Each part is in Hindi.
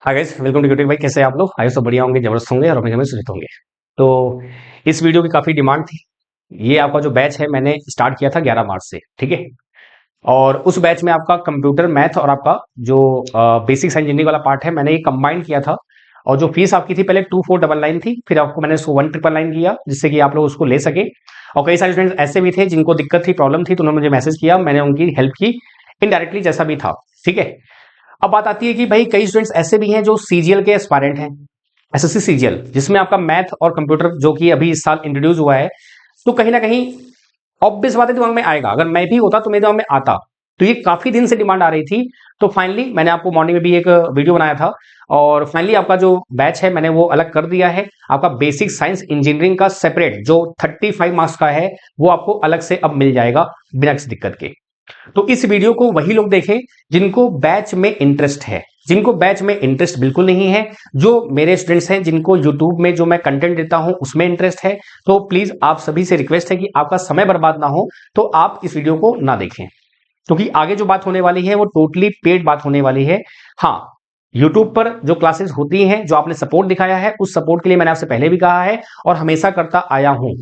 Hi guys, welcome to YouTube. भाई कैसे हैं आप लोग? आए सब बढ़िया होंगे, जबरदस्त होंगे और अपने घर में सुरक्षित होंगे। तो इस वीडियो की काफ़ी डिमांड थी। ये आपका जो बैच है मैंने स्टार्ट किया था 11 मार्च से, ठीक है। और उस बैच में आपका कंप्यूटर मैथ और आपका जो बेसिक साइंस इंजीनियरिंग वाला पार्ट है मैंने ये कंबाइन किया था। और जो फीस आपकी थी पहले 2499 थी, फिर आपको मैंने उसको 1999 किया जिससे कि आप लोग उसको ले सके। और कई सारे स्टूडेंट्स ऐसे भी थे जिनको दिक्कत थी, प्रॉब्लम थी, तो उन्होंने मुझे मैसेज किया, मैंने उनकी हेल्प की इनडायरेक्टली जैसा भी था, ठीक है। अब बात आती है कि भाई कई स्टूडेंट्स ऐसे भी हैं जो सीजीएल के एस्पायरेंट हैं, एसएससी सीजीएल, जिसमें आपका मैथ और कंप्यूटर जो कि अभी इस साल इंट्रोड्यूस हुआ है। तो कहीं ना कहीं ऑब्वियस बात है दिमाग में आएगा, अगर मैं भी होता तो मेरे दिमाग में आता। तो ये काफी दिन से डिमांड आ रही थी। तो फाइनली मैंने आपको मॉर्निंग में भी एक वीडियो बनाया था और फाइनली आपका जो बैच है मैंने वो अलग कर दिया है। आपका बेसिक साइंस इंजीनियरिंग का सेपरेट जो 35 मार्क्स का है वो आपको अलग से अब मिल जाएगा बिना किसी दिक्कत के। तो इस वीडियो को वही लोग देखें जिनको बैच में इंटरेस्ट है। जिनको बैच में इंटरेस्ट बिल्कुल नहीं है, जो मेरे स्टूडेंट्स हैं जिनको यूट्यूब में जो मैं कंटेंट देता हूं उसमें इंटरेस्ट है, तो प्लीज आप सभी से रिक्वेस्ट है कि आपका समय बर्बाद ना हो, तो आप इस वीडियो को ना देखें। क्योंकि आगे जो बात होने वाली है वो टोटली पेड बात होने वाली है। हाँ, यूट्यूब पर जो क्लासेस होती हैं, जो आपने सपोर्ट दिखाया है, उस सपोर्ट के लिए मैंने आपसे पहले भी कहा है और हमेशा करता आया हूं।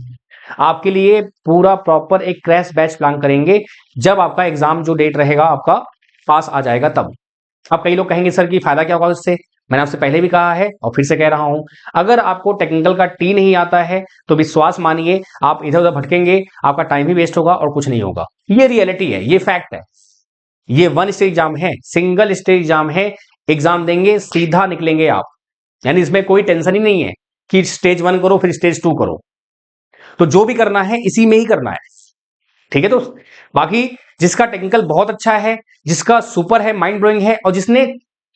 आपके लिए पूरा प्रॉपर एक क्रैश बैच प्लान करेंगे जब आपका एग्जाम जो डेट रहेगा आपका पास आ जाएगा तब। अब कई लोग कहेंगे सर कि फायदा क्या होगा उससे? मैंने आपसे पहले भी कहा है और फिर से कह रहा हूं, अगर आपको टेक्निकल का टी नहीं आता है तो विश्वास मानिए आप इधर उधर भटकेंगे, आपका टाइम भी वेस्ट होगा और कुछ नहीं होगा। ये रियलिटी है, ये फैक्ट है। ये वन स्टेज एग्जाम है, सिंगल स्टेज एग्जाम है। एग्जाम देंगे सीधा निकलेंगे आप, यानी इसमें कोई टेंशन ही नहीं है कि स्टेज 1 करो फिर स्टेज 2 करो। तो जो भी करना है इसी में ही करना है, ठीक है दोस्त। बाकी जिसका टेक्निकल बहुत अच्छा है, जिसका सुपर है, माइंड ब्लोइंग है और जिसने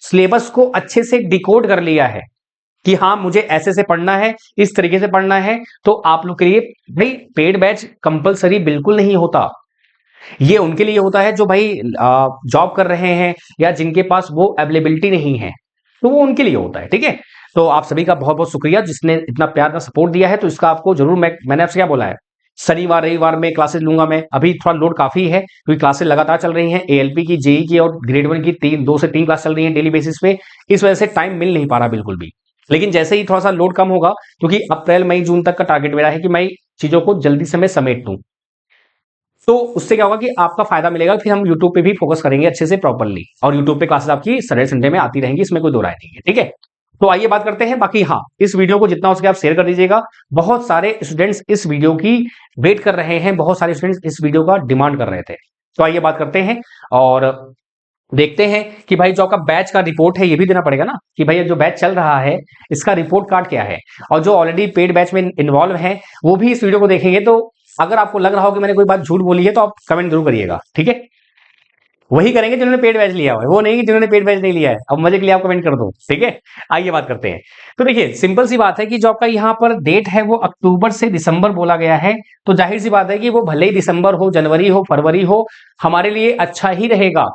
सिलेबस को अच्छे से डिकोड कर लिया है कि हाँ मुझे ऐसे से पढ़ना है, इस तरीके से पढ़ना है, तो आप लोग के लिए भाई पेड बैच कंपलसरी बिल्कुल नहीं होता। ये उनके लिए होता है जो भाई जॉब कर रहे हैं या जिनके पास वो अवेलेबिलिटी नहीं है, तो वो उनके लिए होता है, ठीक है। तो आप सभी का बहुत बहुत शुक्रिया जिसने इतना प्यार का सपोर्ट दिया है। तो इसका आपको जरूर, मैंने आपसे क्या बोला है, शनिवार रविवार में क्लासेस लूंगा मैं। अभी थोड़ा लोड काफी है क्योंकि क्लासेस लगातार चल रही हैं, एएलपी की, जेई की और ग्रेड 1 की 2 से 3 क्लास चल रही हैं डेली बेसिस पे। इस वजह से टाइम मिल नहीं पा रहा बिल्कुल भी। लेकिन जैसे ही थोड़ा सा लोड कम होगा, क्योंकि अप्रैल मई जून तक का टारगेट मेरा है कि मैं चीजों को जल्दी से मैं समेट दूं, तो उससे क्या होगा कि आपका फायदा मिलेगा। फिर हम यूट्यूब पे भी फोकस करेंगे अच्छे से प्रॉपरली, और यूट्यूब पे क्लासेस आपकी सैटरडे संडे में आती रहेंगी, इसमें कोई दो राय नहीं है, ठीक है। तो आइए बात करते हैं। बाकी हाँ, इस वीडियो को जितना हो सके आप शेयर कर दीजिएगा। बहुत सारे स्टूडेंट्स इस वीडियो की वेट कर रहे हैं, बहुत सारे स्टूडेंट्स इस वीडियो का डिमांड कर रहे थे। तो आइए बात करते हैं और देखते हैं कि भाई जो आपका बैच का रिपोर्ट है ये भी देना पड़ेगा ना, कि भाई जो बैच चल रहा है इसका रिपोर्ट कार्ड क्या है। और जो ऑलरेडी पेड बैच में इन्वॉल्व है वो भी इस वीडियो को देखेंगे। तो अगर आपको लग रहा हो कि मैंने कोई बात झूठ बोली है तो आप कमेंट जरूर करिएगा, ठीक है। वही करेंगे जिन्होंने पेड बैच लिया हुआ है, वो नहीं कि जिन्होंने पेड बैच नहीं लिया है। अब मजे के लिए आप कमेंट कर दो, ठीक है। आइए बात करते हैं। तो देखिए सिंपल सी बात है कि जो आपका यहाँ पर डेट है वो अक्टूबर से दिसंबर बोला गया है। तो जाहिर सी बात है कि वो भले ही दिसंबर हो, जनवरी हो, फरवरी हो, हमारे लिए अच्छा ही रहेगा।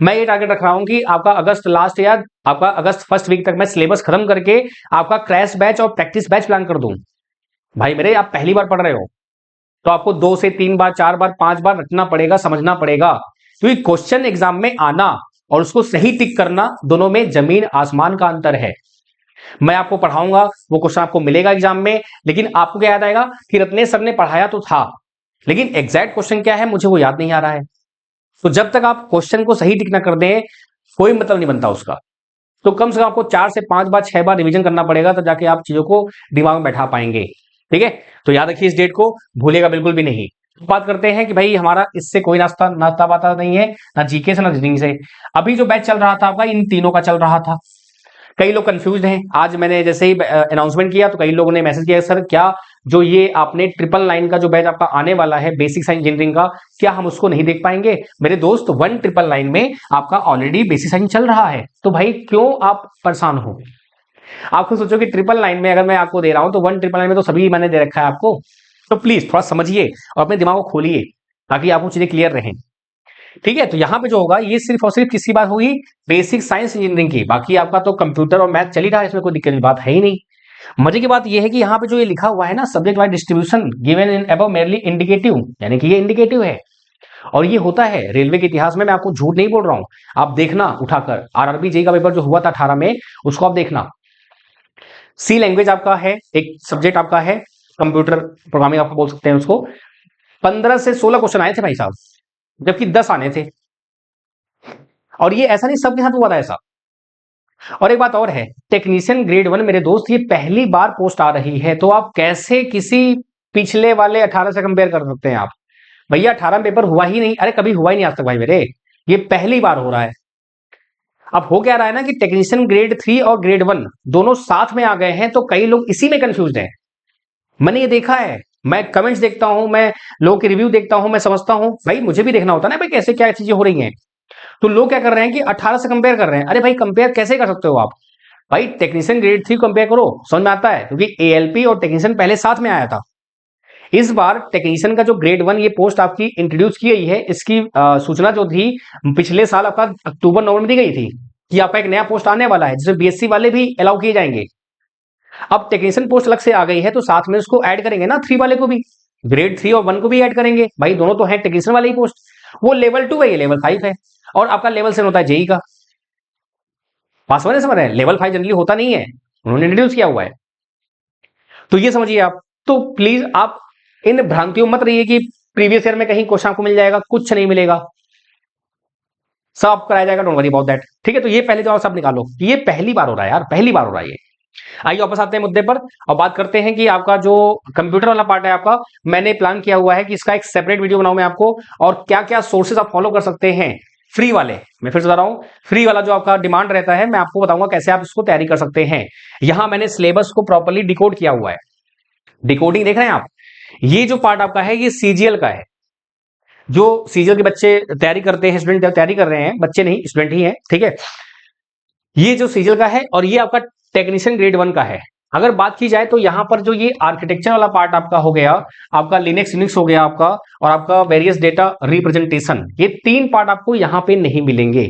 मैं ये टारगेट रख रहा हूं कि आपका अगस्त लास्ट या आपका अगस्त फर्स्ट वीक तक मैं सिलेबस खत्म करके आपका क्रैश बैच और प्रैक्टिस बैच प्लान कर दूं। भाई मेरे, आप पहली बार पढ़ रहे हो तो आपको 2 से 3 बार, 4 बार, 5 बार रटना पड़ेगा, समझना पड़ेगा। क्योंकि क्वेश्चन एग्जाम में आना और उसको सही टिक करना, दोनों में जमीन आसमान का अंतर है। मैं आपको पढ़ाऊंगा, वो क्वेश्चन आपको मिलेगा एग्जाम में, लेकिन आपको क्या याद आएगा कि रत्नेश सर ने पढ़ाया तो था, लेकिन एग्जैक्ट क्वेश्चन क्या है मुझे वो याद नहीं आ रहा है। तो जब तक आप क्वेश्चन को सही टिक ना कर दें कोई मतलब नहीं बनता उसका। तो कम से कम आपको 4 से 5 बार, 6 बार रिवीजन करना पड़ेगा, तब जाके आप चीजों को दिमाग में बैठा पाएंगे, ठीक है। तो याद रखिए इस डेट को, भूलेगा बिल्कुल भी नहीं। बात करते हैं कि भाई हमारा इससे कोई नाश्ता नाश्ता पाता नहीं है, ना जीके से ना रीजनिंग से। अभी जो बैच चल रहा था आपका इन तीनों का चल रहा था। कई लोग कंफ्यूज हैं। आज मैंने जैसे ही अनाउंसमेंट किया तो कई लोगों ने मैसेज किया, सर क्या जो ये आपने 999 का जो बैच आपका आने वाला है बेसिक साइंस इंजीनियरिंग का, क्या हम उसको नहीं देख पाएंगे? मेरे दोस्त 1999 में आपका ऑलरेडी बेसिक साइंस चल रहा है, तो भाई क्यों आप परेशान हो? आप खुद सोचो कि 999 में अगर मैं आपको दे रहा हूं तो 1999 में तो सभी मैंने दे रखा है आपको। तो प्लीज थोड़ा समझिए और अपने दिमाग को खोलिए ताकि आपको चीजें क्लियर रहें, ठीक है। तो यहां पे जो होगा ये सिर्फ और सिर्फ किसकी बात होगी? बेसिक साइंस इंजीनियरिंग की। बाकी आपका तो कंप्यूटर और मैथ चल ही रहा है, इसमें कोई दिक्कत की बात है ही नहीं। मजे की बात यह है कि यहाँ पे जो ये लिखा हुआ है ना, subject wise distribution given in above merely indicative, यानी कि ये इंडिकेटिव है। और ये होता है रेलवे के इतिहास में, मैं आपको झूठ नहीं बोल रहा हूं। आप देखना उठाकर आरआरबी जेई का पेपर जो हुआ था 18 में, उसको आप देखना। सी लैंग्वेज आपका है, एक सब्जेक्ट आपका है, कंप्यूटर प्रोग्रामिंग आपको बोल सकते हैं उसको। 15 से 16 क्वेश्चन आए थे भाई साहब, जबकि 10 आने थे। और ये ऐसा नहीं सबके साथ हुआ था ऐसा। और एक बात और है, टेक्नीशियन ग्रेड 1 मेरे दोस्त, ये पहली बार पोस्ट आ रही है, तो आप कैसे किसी पिछले वाले 18 से कंपेयर कर सकते हैं आप? भैया 18 में पेपर हुआ ही नहीं, अरे कभी हुआ ही नहीं आज तक भाई मेरे, ये पहली बार हो रहा है। अब हो क्या रहा है ना कि टेक्नीशियन ग्रेड 3 और ग्रेड 1 दोनों साथ में आ गए हैं, तो कई लोग इसी में कंफ्यूज हैं। मैंने ये देखा है, मैं कमेंट्स देखता हूं, मैं लोगों के रिव्यू देखता हूं, मैं समझता हूं, भाई मुझे भी देखना होता है ना भाई कैसे क्या चीजें हो रही हैं। तो लोग क्या कर रहे हैं कि 18 से कंपेयर कर रहे हैं। अरे भाई कंपेयर कैसे कर सकते हो आप? भाई टेक्नीशियन ग्रेड 3 कंपेयर करो, समझ में आता है, क्योंकि एएलपी और टेक्नीशियन पहले साथ में आया था। इस बार टेक्नीशियन का जो ग्रेड 1 ये पोस्ट आपकी इंट्रोड्यूस की गई है, इसकी सूचना जो थी पिछले साल आपका अक्टूबर नवंबर में दी गई थी कि आपका एक नया पोस्ट आने वाला है, जिसमें बीएससी वाले भी अलाउ किए जाएंगे। अब टेक्नीशियन पोस्ट अलग से आ गई है, तो साथ में उसको ऐड करेंगे ना 3 वाले को भी, ग्रेड 3 और 1 को भी ऐड करेंगे। भाई दोनों तो है टेक्नीशियन वाले ही पोस्ट, वो लेवल 2 है, ये लेवल 5 है, और आपका लेवल 7 होता है जेई का। बात समझ रहे हैं? लेवल 5 जनरली होता नहीं है, उन्होंने इंट्रोड्यूस किया हुआ है। तो ये समझिए आप। तो प्लीज आप इन भ्रांतियों मत रहिए कि प्रीवियस ईयर में कहीं क्वेश्चन आपको मिल जाएगा, कुछ नहीं मिलेगा, सब कराया जाएगा, डोंट वरी अबाउट दैट। ठीक है, तो ये पहले जवाब सब निकालो, ये पहली बार हो रहा है यार, पहली बार हो रहा है ये। आइए वापस आते हैं मुद्दे पर और बात करते हैं कि आपका जो कंप्यूटर वाला पार्ट है आपका, मैंने प्लान किया हुआ है कि इसका एक सेपरेट वीडियो बनाऊं मैं आपको, और क्या क्या सोर्सेज आप फॉलो कर सकते हैं फ्री वाले। मैं फिर से बता रहा हूं, फ्री वाला जो आपका डिमांड रहता है, मैं आपको बताऊंगा कैसे आप इसको तैयारी कर सकते हैं। यहां मैंने सिलेबस को प्रॉपर्ली डिकोड किया हुआ है। डिकोडिंग देख रहे हैं आप? ये जो पार्ट आपका है, ये सीजीएल का है। जो सीजीएल के बच्चे तैयारी करते हैं, स्टूडेंट तैयारी कर रहे हैं, बच्चे नहीं स्टूडेंट ही है, ठीक है। ये जो सीजीएल का है और ये आपका टेक्नीशियन ग्रेड 1 का है। अगर बात की जाए तो यहां पर जो ये आर्किटेक्चर वाला पार्ट आपका हो गया, आपका लिनक्स यूनिक्स हो गया आपका, और आपका वेरियस डेटा रिप्रेजेंटेशन, ये 3 पार्ट आपको यहां पे नहीं मिलेंगे।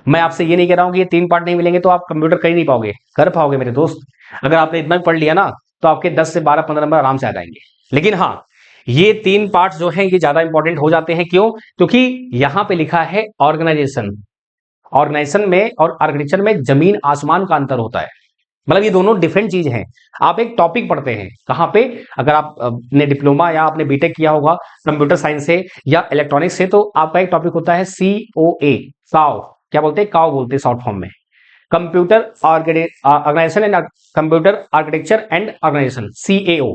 मैं आपसे ये नहीं कह रहा हूं कि ये 3 पार्ट नहीं मिलेंगे तो आप कंप्यूटर कर ही नहीं पाओगे, कर पाओगे मेरे दोस्त। अगर आपने इतना भी पढ़ लिया ना, तो आपके 10 से 12 15 नंबर आराम से आ जाएंगे। लेकिन हाँ, ये 3 पार्ट जो हैं ये ज्यादा इंपॉर्टेंट हो जाते हैं। क्यों? क्योंकि यहां पे लिखा है ऑर्गेनाइजेशन। ऑर्गेनाइजेशन में और आर्किटेक्चर में जमीन आसमान का अंतर होता है। मतलब ये दोनों डिफरेंट चीज हैं। आप एक टॉपिक पढ़ते हैं कहां पे, अगर आपने डिप्लोमा या आपने बीटेक किया होगा कंप्यूटर साइंस से या इलेक्ट्रॉनिक्स से, तो आपका एक टॉपिक होता है COA, काव, क्या बोलते हैं, काव बोलते हैं शॉर्ट फॉर्म में, computer organisation and computer architecture and organisation, CAO।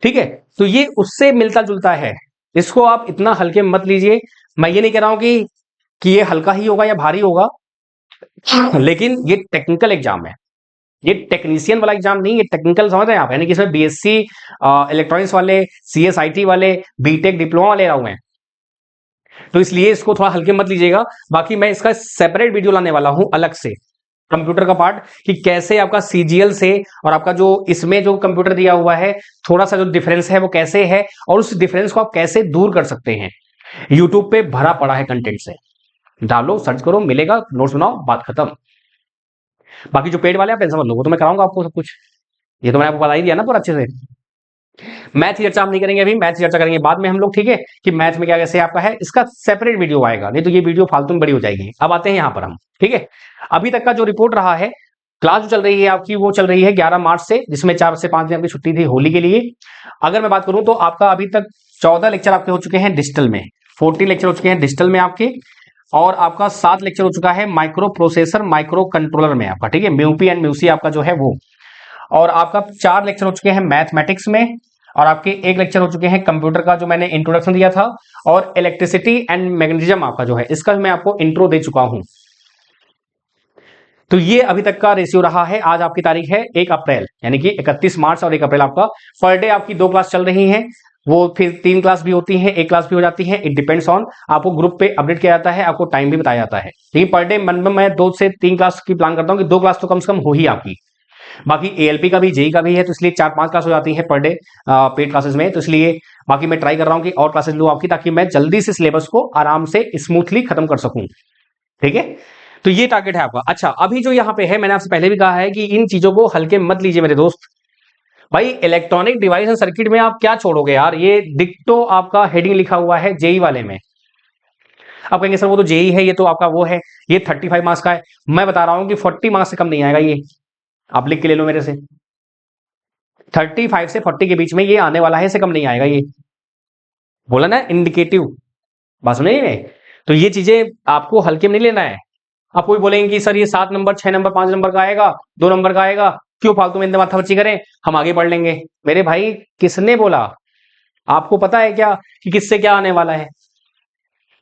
ठीक है, तो ये उससे मिलता जुलता है। इसको आप इतना हल्के में मत लीजिए। मैं ये नहीं कह रहा हूं कि ये हल्का ही होगा या भारी होगा, लेकिन ये टेक्निकल एग्जाम है, ये टेक्नीशियन वाला एग्जाम नहीं, ये टेक्निकल, समझ रहे हैं आप? यानी कि इसमें बीएससी इलेक्ट्रॉनिक्स वाले, CSIT वाले, बीटेक डिप्लोमा वाले रहे हैं, तो इसलिए इसको थोड़ा हल्के मत लीजिएगा। बाकी मैं इसका सेपरेट वीडियो लाने वाला हूं अलग से, कंप्यूटर का पार्ट, कि कैसे आपका सीजीएल से और आपका जो इसमें जो कंप्यूटर दिया हुआ है, थोड़ा सा जो डिफरेंस है वो कैसे है, और उस डिफरेंस को आप कैसे दूर कर सकते हैं। यूट्यूब पे भरा पड़ा है कंटेंट से, डालो, सर्च करो, मिलेगा, नोट्स बनाओ, बात खत्म। बाकी जो पेड वाले आप टेंशन मत लो, वो तो मैं कराऊंगा आपको सब कुछ, ये तो मैंने आपको बता ही दिया ना पूरा अच्छे से। मैथ की चर्चा हम नहीं करेंगे अभी, मैथ की चर्चा करेंगे बाद में हम लोग, ठीक है, कि मैथ में क्या कैसे आपका है, इसका सेपरेट वीडियो आएगा, नहीं तो ये वीडियो फालतू में बड़ी हो जाएगी। अब आते हैं यहां पर हम, ठीक है। अभी तक का जो रिपोर्ट रहा है, क्लास जो चल रही है आपकी, वो चल रही है 11 मार्च से, जिसमें 4 से 5 दिन आपकी छुट्टी थी होली के लिए। अगर मैं बात करूं तो आपका अभी तक 14 लेक्चर आपके हो चुके हैं डिजिटल में, 14 लेक्चर हो चुके हैं डिजिटल में आपके, और आपका 7 लेक्चर हो चुका है माइक्रो प्रोसेसर माइक्रो कंट्रोलर में आपका, ठीक है, म्यूपी एंड म्यूसी आपका जो है वो, और आपका 4 लेक्चर हो चुके हैं मैथमेटिक्स में, और आपके 1 लेक्चर हो चुके हैं कंप्यूटर का जो मैंने इंट्रोडक्शन दिया था, और इलेक्ट्रिसिटी एंड मैग्नेटिज्म आपका जो है, इसका मैं आपको इंट्रो दे चुका हूं। तो ये अभी तक का रेशियो रहा है। आज आपकी तारीख है 1 अप्रैल, यानी कि 31 मार्च और 1 अप्रैल आपका पर डे आपकी 2 क्लास चल रही हैं, वो फिर 3 क्लास भी होती हैं, 1 क्लास भी हो जाती है, इट डिपेंड्स ऑन, आपको ग्रुप पे अपडेट किया जाता है, आपको टाइम भी बताया जाता है। लेकिन पर डे मिनिमम मैं 2 से 3 क्लास की प्लान करता हूं कि 2 क्लास तो कम से कम हो ही आपकी। बाकी एएलपी का भी, जेई का भी है, तो इसलिए 4-5 क्लास हो जाती है पर डे पेड क्लासेस में, तो इसलिए बाकी मैं ट्राई कर रहा हूं कि और क्लासेस लूं आपकी, ताकि मैं जल्दी से सिलेबस को आराम से स्मूथली खत्म कर सकूं, ठीक है। तो ये टारगेट है आपका। अच्छा, अभी जो यहां पे है, मैंने आपसे पहले भी कहा है कि इन चीजों को हल्के मत लीजिए मेरे दोस्त, भाई इलेक्ट्रॉनिक डिवाइस एंड सर्किट में आप क्या छोड़ोगे यार, ये डिक्टो आपका हेडिंग लिखा हुआ है जेई वाले में। आप कहेंगे सर वो तो जेई है, ये तो आपका वो है, ये 35 मार्क्स का है। मैं बता रहा हूं कि 40 मार्क्स से कम नहीं आएगा ये, आप लिख के ले लो मेरे से। 35 से 40 के बीच में ये आने वाला है, इससे कम नहीं आएगा ये। बोला ना इंडिकेटिव, बात समझ में। तो ये चीजें आपको हल्के में नहीं लेना है। आप कोई बोलेंगे कि सर ये 7 नंबर 6 नंबर 5 नंबर का आएगा, 2 नंबर का आएगा, क्यों फालतू में माथा पच्ची करें, हम आगे पढ़ लेंगे। मेरे भाई किसने बोला? आपको पता है क्या कि किससे क्या आने वाला है?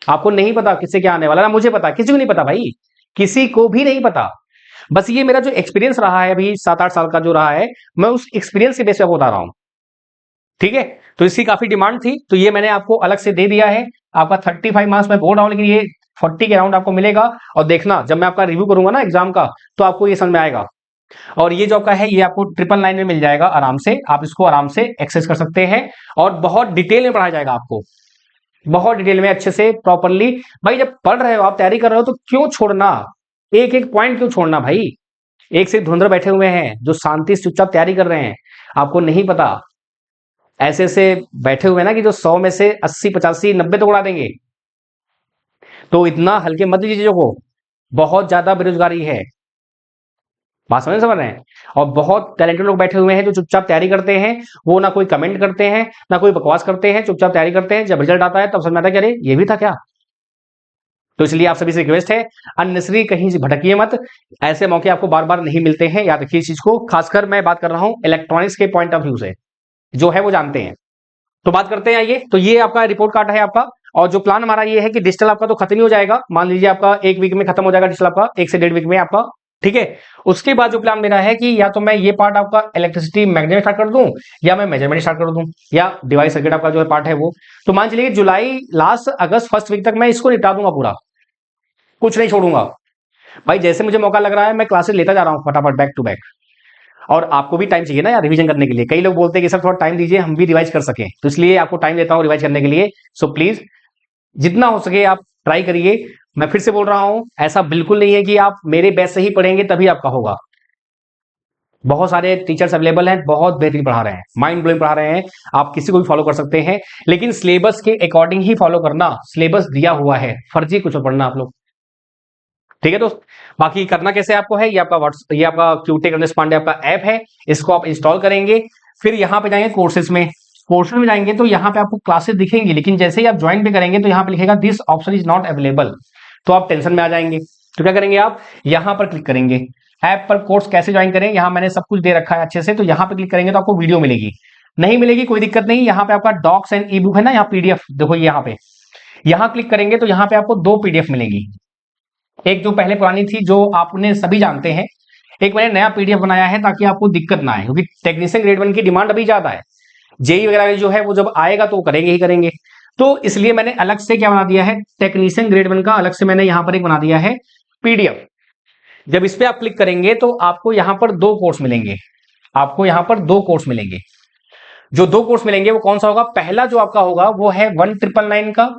आपको नहीं पता किससे क्या आने वाला है? ना मुझे पता, किसी को नहीं पता भाई, किसी को भी नहीं पता। बस ये मेरा जो एक्सपीरियंस रहा है अभी 7-8 साल का जो रहा है, मैं उस एक्सपीरियंस के बेस पे बता रहा हूं, ठीक है। तो इसकी काफी डिमांड थी, तो ये मैंने आपको अलग से दे दिया है। आपका 35 मार्क्स मैं बोल रहा हूं, लेकिन ये 40 के अराउंड आपको मिलेगा। और देखना जब मैं आपका रिव्यू करूंगा ना एग्जाम का, तो आपको ये समझ में आएगा। और ये जो आपका है ये आपको 999 में मिल जाएगा आराम से, आप इसको आराम से एक्सेस कर सकते हैं। और बहुत डिटेल में पढ़ाया जाएगा आपको, बहुत डिटेल में अच्छे से प्रॉपरली। भाई जब पढ़ रहे हो आप, तैयारी कर रहे हो, तो क्यों छोड़ना, एक एक पॉइंट क्यों छोड़ना भाई? एक से धुंधर बैठे हुए हैं जो शांति से चुपचाप तैयारी कर रहे हैं, आपको नहीं पता। ऐसे ऐसे बैठे हुए ना कि जो 100 में से 80 85 90 तो उड़ा देंगे। तो इतना हल्के मत लीजिए चीजों को, बहुत ज्यादा बेरोजगारी है, बात समझ रहे हैं। और बहुत टैलेंटेड लोग बैठे हुए हैं जो चुपचाप तैयारी करते हैं, वो ना कोई कमेंट करते हैं ना कोई बकवास करते हैं, चुपचाप तैयारी करते हैं। जब रिजल्ट आता है तब समझ में आता है कि अरे ये भी था क्या। तो इसलिए आप सभी से रिक्वेस्ट है, अननेसेसरी कहीं से भटकिए मत, ऐसे मौके आपको बार बार नहीं मिलते हैं, याद रखिए इस चीज को। खासकर मैं बात कर रहा हूं इलेक्ट्रॉनिक्स के पॉइंट ऑफ व्यू से, जो है वो जानते हैं। तो बात करते हैं आइए। तो ये आपका रिपोर्ट कार्ड है आपका, और जो प्लान हमारा ये है कि डिजिटल आपका तो खत्म ही हो जाएगा, मान लीजिए आपका 1 वीक में खत्म हो जाएगा डिजिटल आपका, 1 से 1.5 वीक में आपका, ठीक है। उसके बाद जो प्लान मेरा है कि या तो मैं ये पार्ट आपका इलेक्ट्रिसिटी मैग्नेट स्टार्ट कर दूं, या मैं मेजरमेंट स्टार्ट कर दूं, या डिवाइस सर्किट आपका जो है पार्ट है वो। तो मान चलिए जुलाई लास्ट अगस्त फर्स्ट वीक तक मैं इसको निपटा दूंगा पूरा, कुछ नहीं छोड़ूंगा। भाई जैसे मुझे मौका लग रहा है मैं क्लासेस लेता जा रहा हूं फटाफट बैक टू बैक। और आपको भी टाइम चाहिए ना यार रिवीजन करने के लिए, कई लोग बोलते हैं कि सर थोड़ा टाइम दीजिए हम भी रिवाइज कर सकें, तो इसलिए आपको टाइम देता हूं रिवाइज करने के लिए। सो प्लीज जितना हो सके आप ट्राई करिए। मैं फिर से बोल रहा हूं, ऐसा बिल्कुल नहीं है कि आप मेरे बैच से ही पढ़ेंगे तभी आपका होगा। बहुत सारे टीचर्स अवेलेबल हैं, बहुत बेहतरीन पढ़ा रहे हैं, माइंड ब्लोइंग पढ़ा रहे हैं, आप किसी को भी फॉलो कर सकते हैं। लेकिन सिलेबस के अकॉर्डिंग ही फॉलो करना, सिलेबस दिया हुआ है, फर्जी कुछ और पढ़ना आप लोग, ठीक है दोस्त। बाकी करना कैसे आपको है, ये आपका ये आपका क्यूटेक रमेश पांडे आपका ऐप है, इसको आप इंस्टॉल करेंगे। फिर यहाँ पे जाएंगे कोर्सेज में, कोर्सेज में जाएंगे तो यहाँ पे आपको क्लासेस दिखेंगी, लेकिन जैसे ही आप ज्वाइन भी करेंगे तो यहाँ पे लिखेगा this option is not available, तो आप टेंशन में आ जाएंगे। तो क्या करेंगे आप, यहाँ पर क्लिक करेंगे, ऐप पर कोर्स कैसे ज्वाइन करें, यहाँ मैंने सब कुछ दे रखा है अच्छे से। तो यहाँ पे क्लिक करेंगे तो आपको वीडियो मिलेगी, नहीं मिलेगी कोई दिक्कत नहीं। यहाँ पे आपका डॉक्स एंड ई बुक है ना, यहाँ पीडीएफ देखो यहाँ पे, यहाँ क्लिक करेंगे तो यहाँ पे आपको 2 पीडीएफ मिलेंगी। एक जो पहले पुरानी थी जो आपने सभी जानते हैं, एक मैंने नया पीडीएफ बनाया है ताकि आपको दिक्कत ना आए, क्योंकि टेक्नीशियन ग्रेड 1 की डिमांड अभी ज्यादा है। जेई वगैरह जो है वो जब आएगा तो करेंगे ही करेंगे, तो इसलिए मैंने अलग से क्या बना दिया है, टेक्नीशियन ग्रेड 1 का अलग से मैंने यहां पर एक बना दिया है पीडीएफ। जब इस पे आप क्लिक करेंगे तो आपको यहां पर 2 कोर्स मिलेंगे, आपको यहां पर 2 कोर्स मिलेंगे। जो 2 कोर्स मिलेंगे वो कौन सा होगा, पहला जो आपका होगा वो है 1999 का।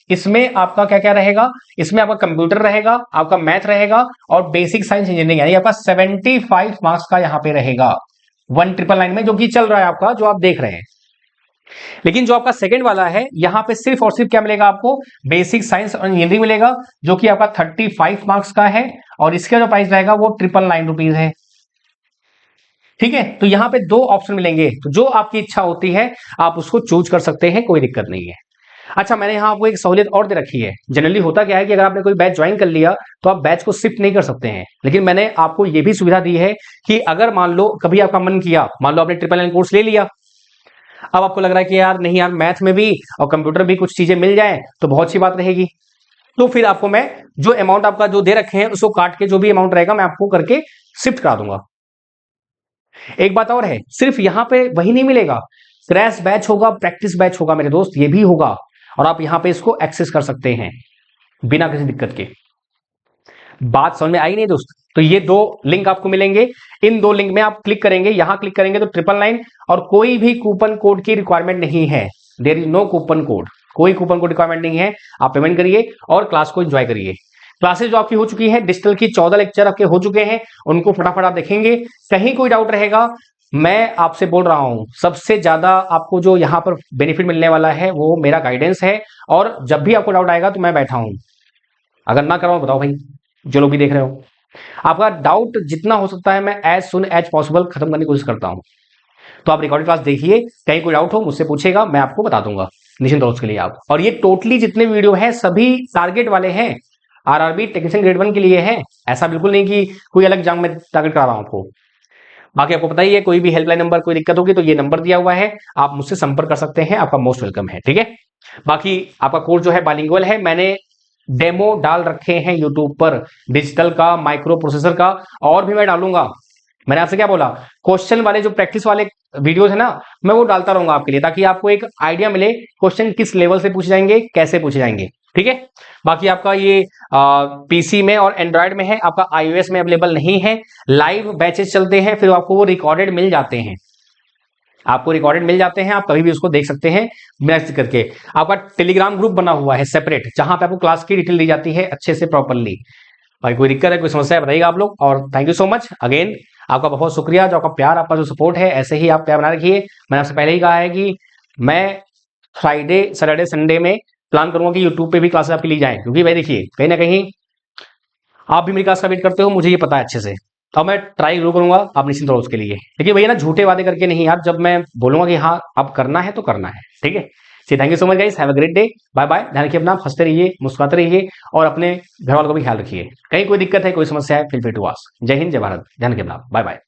इसमें आपका क्या क्या रहेगा, इसमें आपका कंप्यूटर रहेगा, आपका मैथ रहेगा, और बेसिक साइंस इंजीनियरिंग, यानी आपका 75 मार्क्स का यहाँ पे रहेगा 1999 में, जो कि चल रहा है आपका, जो आप देख रहे हैं। लेकिन जो आपका सेकंड वाला है, यहाँ पे सिर्फ और सिर्फ क्या मिलेगा आपको, बेसिक साइंस और इंजीनियरिंग मिलेगा, जो कि आपका 35 मार्क्स का है, और इसका जो प्राइस रहेगा वो 999 रुपीज है, ठीक है। तो यहाँ पे 2 ऑप्शन मिलेंगे, तो जो आपकी इच्छा होती है आप उसको चूज कर सकते हैं, कोई दिक्कत नहीं है। अच्छा, मैंने यहाँ आपको एक सहूलियत और दे रखी है। जनरली होता क्या है कि अगर आपने कोई बैच ज्वाइन कर लिया तो आप बैच को शिफ्ट नहीं कर सकते हैं, लेकिन मैंने आपको ये भी सुविधा दी है कि अगर मान लो कभी आपका मन किया, मान लो आपने 999 कोर्स ले लिया, अब आपको लग रहा है कि यार नहीं यार मैथ में भी और कंप्यूटर भी कुछ चीजें मिल जाए तो बहुत सी बात रहेगी, तो फिर आपको मैं जो अमाउंट आपका जो दे रखे हैं उसको काट के जो भी अमाउंट रहेगा मैं आपको करके शिफ्ट करा दूंगा। एक बात और है, सिर्फ यहां पे वही नहीं मिलेगा, क्रैश बैच होगा, प्रैक्टिस बैच होगा मेरे दोस्त, ये भी होगा, और आप यहां पे इसको एक्सेस कर सकते हैं बिना किसी दिक्कत के। बात समझ में आई नहीं दोस्त? तो ये 2 लिंक आपको मिलेंगे, इन 2 लिंक में आप क्लिक करेंगे, यहां क्लिक करेंगे तो 999, और कोई भी कूपन कोड की रिक्वायरमेंट नहीं है, there is no coupon code, कोई कूपन कोड रिक्वायरमेंट नहीं है। आप पेमेंट करिए और क्लास को एंजॉय करिए। क्लासेस जो आपकी हो चुकी है, डिजिटल की 14 लेक्चर आपके हो चुके हैं, उनको फटाफट आप देखेंगे। कहीं कोई डाउट रहेगा मैं आपसे बोल रहा हूं सबसे ज्यादा आपको जो यहां पर बेनिफिट मिलने वाला है वो मेरा गाइडेंस है। और जब भी आपको डाउट आएगा तो मैं बैठा हूं, अगर ना कराओ बताओ भाई, जो लोग भी देख रहे हो। आपका डाउट जितना हो सकता है मैं एज सुन एज पॉसिबल खत्म करने की कोशिश करता हूं। तो आप रिकॉर्डिंग क्लास देखिए, कहीं कोई डाउट हो मुझसे पूछेगा, मैं आपको बता दूंगा निश्चिंत रहो उसके लिए आप। और ये टोटली जितने वीडियो हैं सभी टारगेट वाले हैं, आरआरबी टेक्नीशियन ग्रेड 1 के लिए है। ऐसा बिल्कुल नहीं कि कोई अलग एग्जाम में टारगेट करा रहा हूं आपको। बाकी आपको पता ही है, कोई भी हेल्पलाइन नंबर कोई दिक्कत होगी तो ये नंबर दिया हुआ है, आप मुझसे संपर्क कर सकते हैं, आपका मोस्ट वेलकम है। ठीक है, बाकी आपका कोर्स जो है बाइलिंगुअल है, मैंने डेमो डाल रखे हैं यूट्यूब पर, डिजिटल का, माइक्रो प्रोसेसर का, और भी मैं डालूंगा। मैंने आपसे क्या बोला, क्वेश्चन वाले जो प्रैक्टिस वाले वीडियोस है ना, मैं वो डालता रहूंगा आपके लिए, ताकि आपको एक आइडिया मिले क्वेश्चन किस लेवल से पूछे जाएंगे, कैसे पूछे जाएंगे। ठीक है, बाकी आपका ये पीसी में और एंड्रॉयड में है, आपका आईओएस में अवेलेबल नहीं है। लाइव बैचेस चलते हैं, फिर आपको वो रिकॉर्डेड मिल जाते हैं, आपको रिकॉर्डेड मिल जाते हैं, आप कभी भी उसको देख सकते हैं मैसेज करके। आपका टेलीग्राम ग्रुप बना हुआ है सेपरेट, जहां पे आपको क्लास की डिटेल दी जाती है अच्छे से प्रॉपरली। भाई कोई दिक्कत है, कोई समस्या है बताइएगा आप लोग। और thank you so much again, आपका बहुत शुक्रिया, जो आपका प्यार, आपका जो सपोर्ट है, ऐसे ही आप प्यार बनाए रखिए। मैंने आपसे पहले ही कहा है कि मैं फ्राइडे सैटरडे संडे में प्लान करूंगा कि यूट्यूब पे भी क्लासेस आपकी ली जाए, क्योंकि भाई देखिए कहीं ना कहीं आप भी मेरी क्लास का वेट करते हो, मुझे ये पता है अच्छे से। तो मैं ट्राई जरूर करूंगा, आप निश्चिंत रहो उसके लिए। देखिए भैया ना, झूठे वादे करके नहीं यार, जब मैं बोलूंगा कि हाँ अब करना है तो करना है। ठीक है, see thank you so much guys, have a great day, bye bye. ध्यान रखिए अपना, हंसते रहिए, मुस्कुराते रहिए, और अपने घर वालों का भी ख्याल रखिए। कहीं कोई दिक्कत है, कोई समस्या है, फील फ्री टू आस्क। जय हिंद, जय भारत, ध्यान रखिए अपना, बाय बाय।